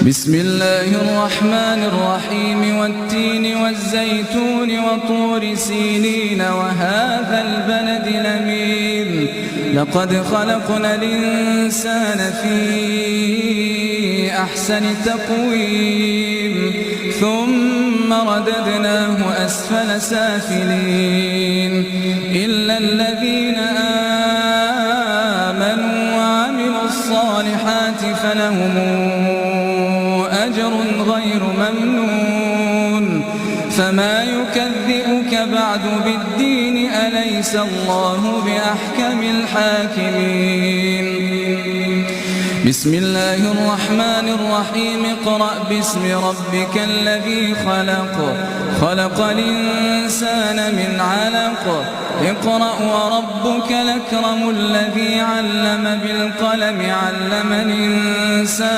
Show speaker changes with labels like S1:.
S1: بسم الله الرحمن الرحيم والتين والزيتون وطور سينين وهذا البلد الأمين لقد خلقنا الإنسان في أحسن تقويم ثم رددناه أسفل سافلين إلا الذين آمنوا وعملوا الصالحات فلهم أجر غير ممنون فما يكذبك بعد بالدين أليس الله بأحكم الحاكمين بسم الله الرحمن الرحيم اقرأ باسم ربك الذي خلق خلق الإنسان من علق اقرأ وربك الأكرم الذي علم بالقلم علم الإنسان